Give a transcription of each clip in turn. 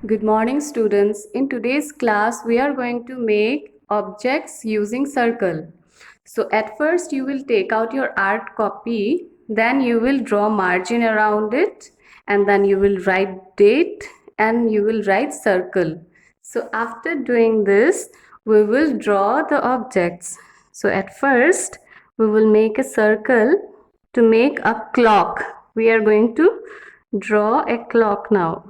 Good morning, students. In today's class, we are going to make objects using circle. So at first, you will take out your art copy, then you will draw margin around it, and then you will write date and you will write circle. So after doing this, we will draw the objects. So at first, we will make a circle to make a clock. We are going to draw a clock now.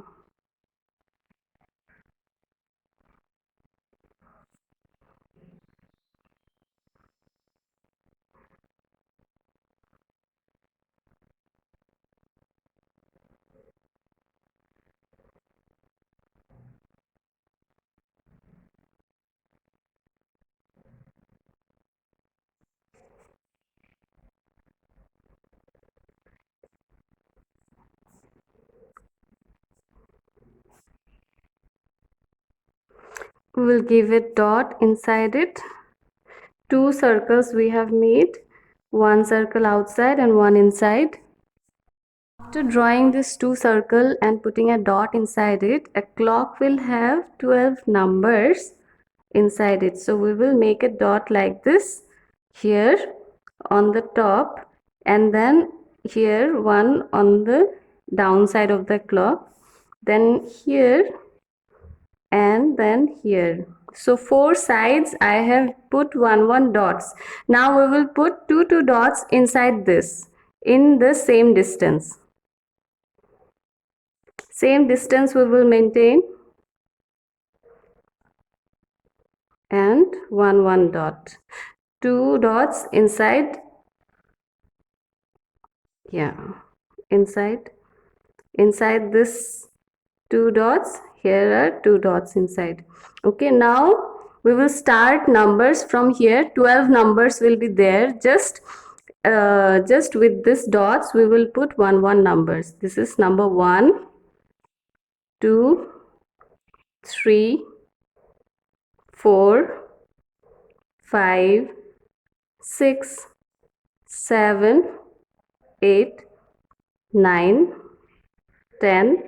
We will give it dot inside it. Two circles we have made, one circle outside and one inside. After drawing this two circle and putting a dot inside it, a clock will have 12 numbers inside it. So we will make a dot like this here on the top, and then here one on the downside of the clock, then here, and then here. So four sides I have put one dots. Now we will put two dots inside this in the same distance. Same distance we will maintain, and one dot. Two dots inside, yeah, inside this two dots. Here are two dots inside. Okay, now we will start numbers from here. 12 numbers will be there. Just with this dots we will put one numbers. This is number 1, 2, 3, 4, 5, 6, 7, 8, 9, 10,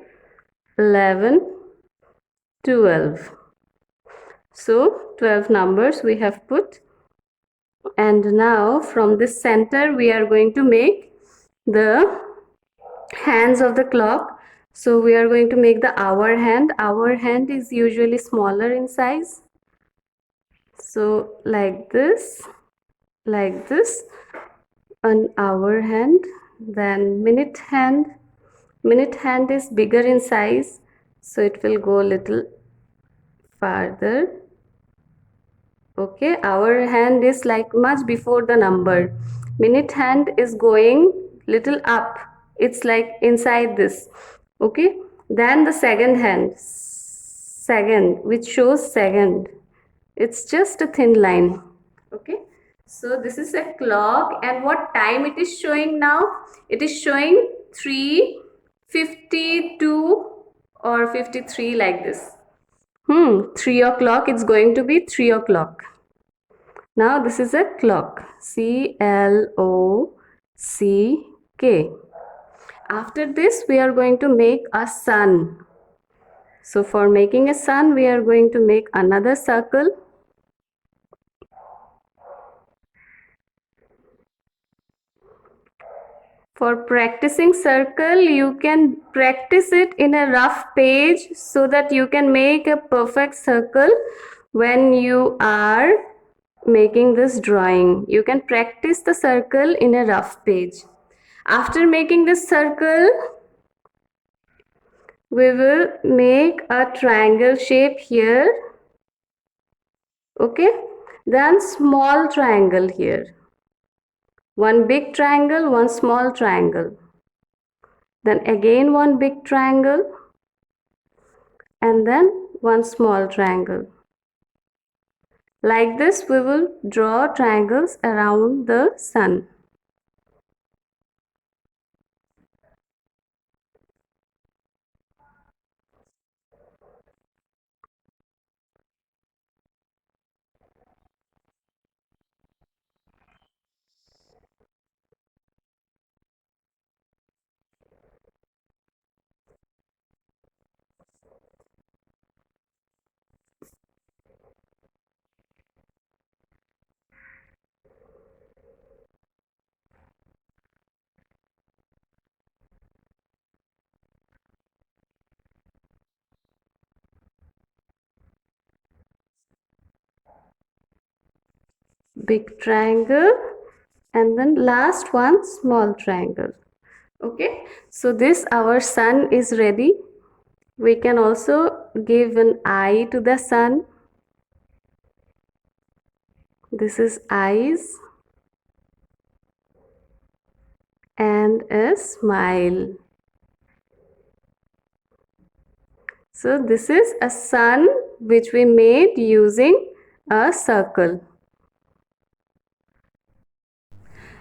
11, 12. So 12 numbers we have put. And now from this center we are going to make the hands of the clock. So we are going to make the hour hand. Hour hand is usually smaller in size. So like this, an hour hand. Then minute hand. Minute hand is bigger in size, so it will go a little farther. Okay, hour hand is like much before the number. Minute hand is going little up. It's like inside this. Okay, then the second hand, second, which shows second. It's just a thin line. Okay, so this is a clock, and what time it is showing now? It is showing 3:52 or 53, like this. 3 o'clock, it's going to be 3 o'clock. Now this is a clock. C-L-O-C-K. After this we are going to make a sun. So for making a sun we are going to make another circle. For practicing circle, you can practice it in a rough page so that you can make a perfect circle when you are making this drawing. You can practice the circle in a rough page. After making this circle, we will make a triangle shape here. Okay, then small triangle here. One big triangle, one small triangle. Then again one big triangle, and then one small triangle. Like this we will draw triangles around the sun. big triangle, and then last one small triangle. Okay, so this our sun is ready. We can also give an eye to the sun. This is eyes and a smile. So this is a sun which we made using a circle.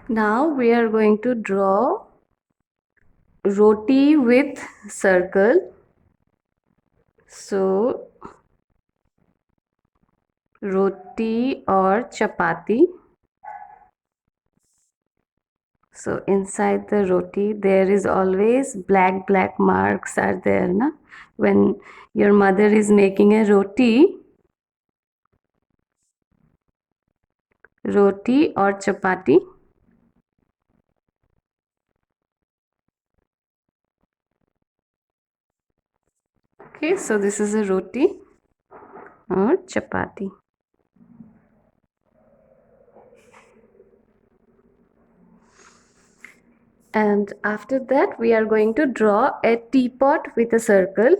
Now we are going to draw roti with circle. So roti or chapati. So inside the roti there is always black marks are there, na? When your mother is making a roti or chapati. Okay, so this is a roti or chapati. And after that we are going to draw a teapot with a circle.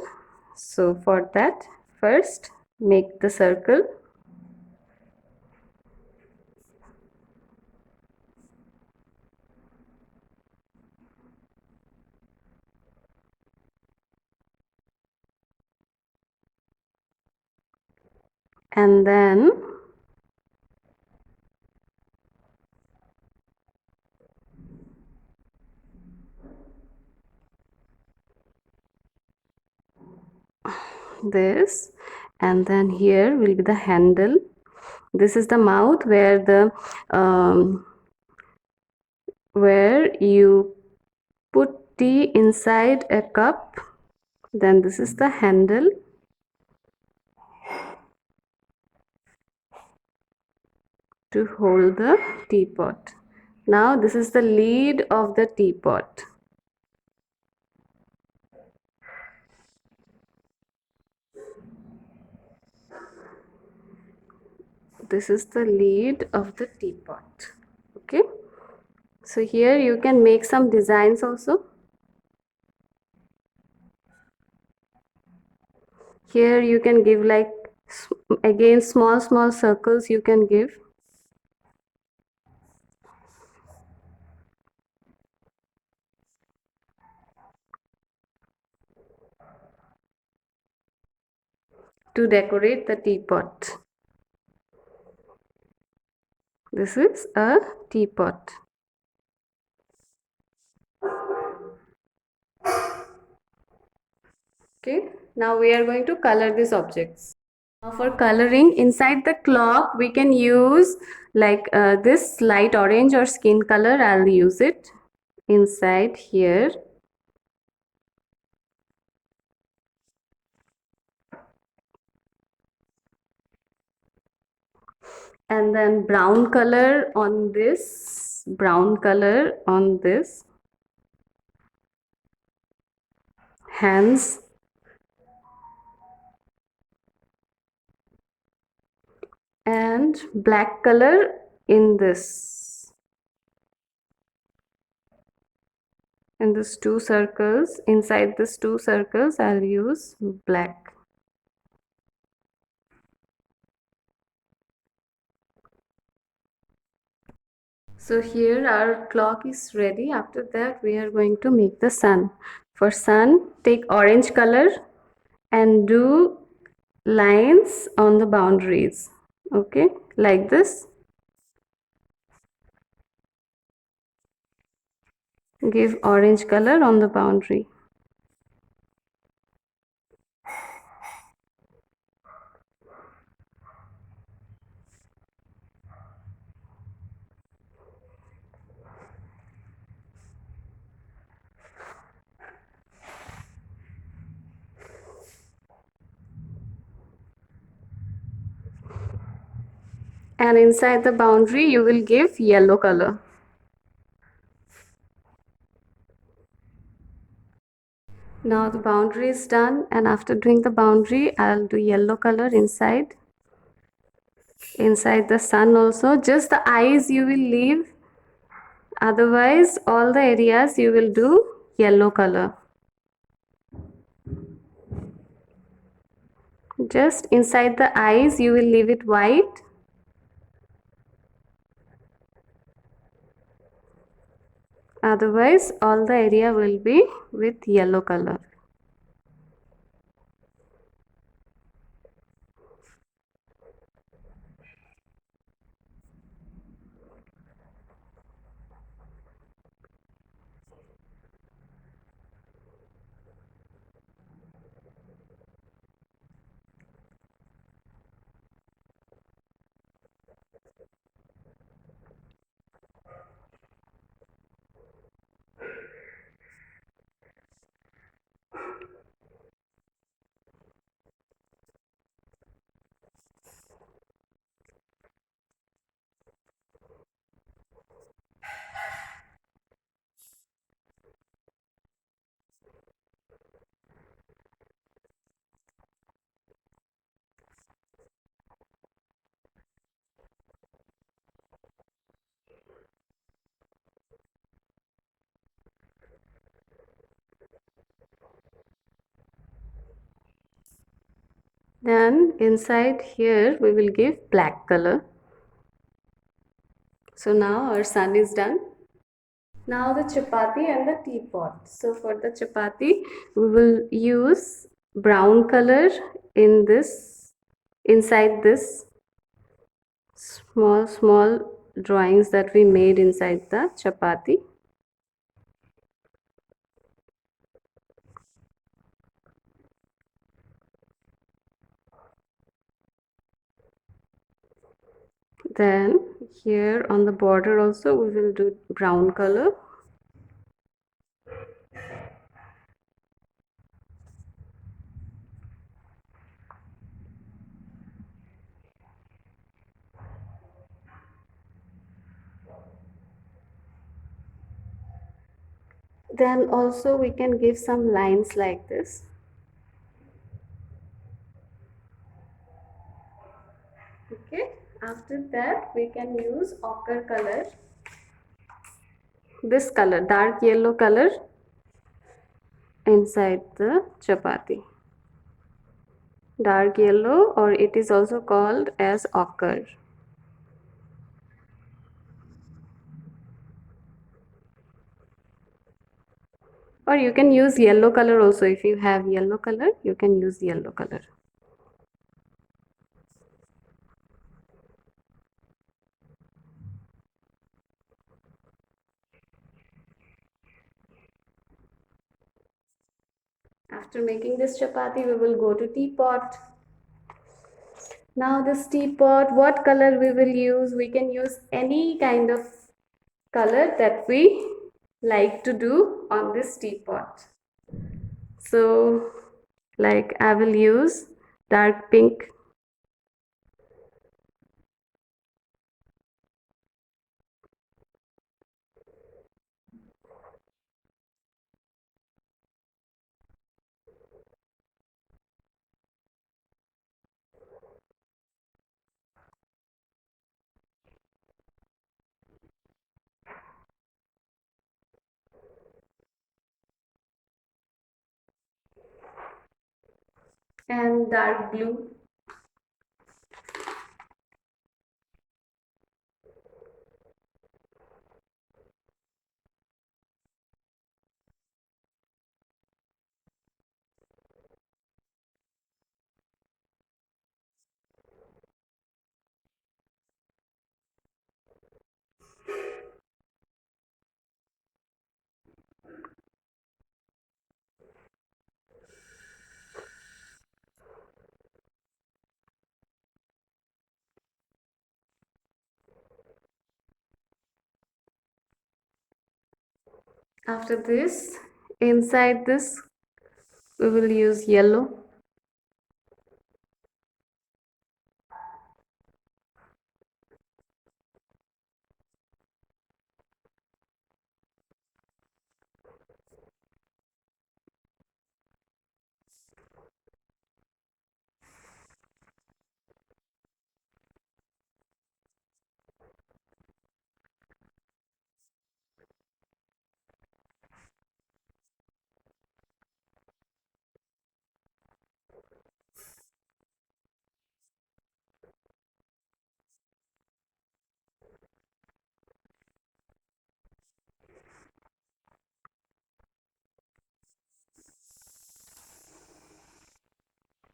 So for that, first make the circle. And then this, and then here will be the handle. This is the mouth where you put tea inside a cup. Then this is the handle. To hold the teapot. Now this is the lid of the teapot. This is the lid of the teapot. Okay, so here you can make some designs also. Here you can give like again small circles you can give. To decorate the teapot. This is a teapot. Okay, now we are going to color these objects. Now for coloring, inside the clock we can use like this light orange or skin color. I'll use it inside here. And then brown color on this, hands, and black color in this, in these two circles. Inside these two circles I'll use black. So here our clock is ready. After that we are going to make the sun. For sun, take orange color and do lines on the boundaries. Okay, like this. Give orange color on the boundary. And inside the boundary you will give yellow color. Now the boundary is done, and after doing the boundary I'll do yellow color inside. Inside the sun also, just the eyes you will leave, otherwise all the areas you will do yellow color. Just inside the eyes you will leave it white. Otherwise all the area will be with yellow color. Then inside here we will give black color. So now our sun is done. Now the chapati and the teapot. So for the chapati we will use brown color in this, inside this small drawings that we made inside the chapati. Then here on the border also we will do brown color. Then also we can give some lines like this. Okay, after that we can use ochre color. This color, dark yellow color, inside the chapati. Dark yellow, or it is also called as ochre. Or you can use yellow color also. If you have yellow color, you can use yellow color. After making this chapati, we will go to teapot. Now this teapot, what color we will use? We can use any kind of color that we like to do on this teapot. So like I will use dark pink. And dark blue. After this, inside this, we will use yellow.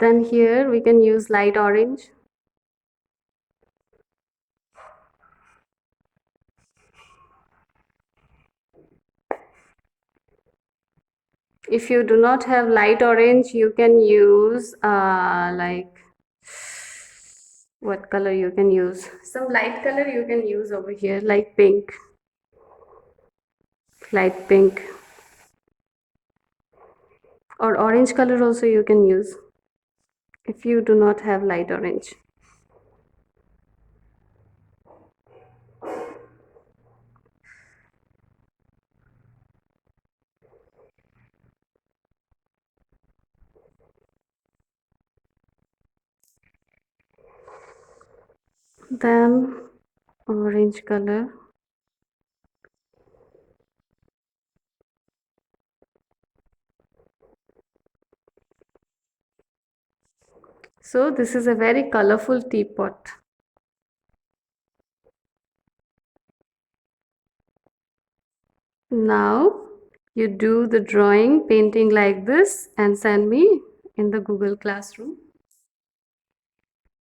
Then here we can use light orange. If you do not have light orange, you can use like, what color you can use? Some light color you can use over here, like pink, light pink, or orange color also you can use if you do not have light orange. Then orange color. So this is a very colorful teapot. Now you do the drawing, painting like this, and send me in the Google Classroom.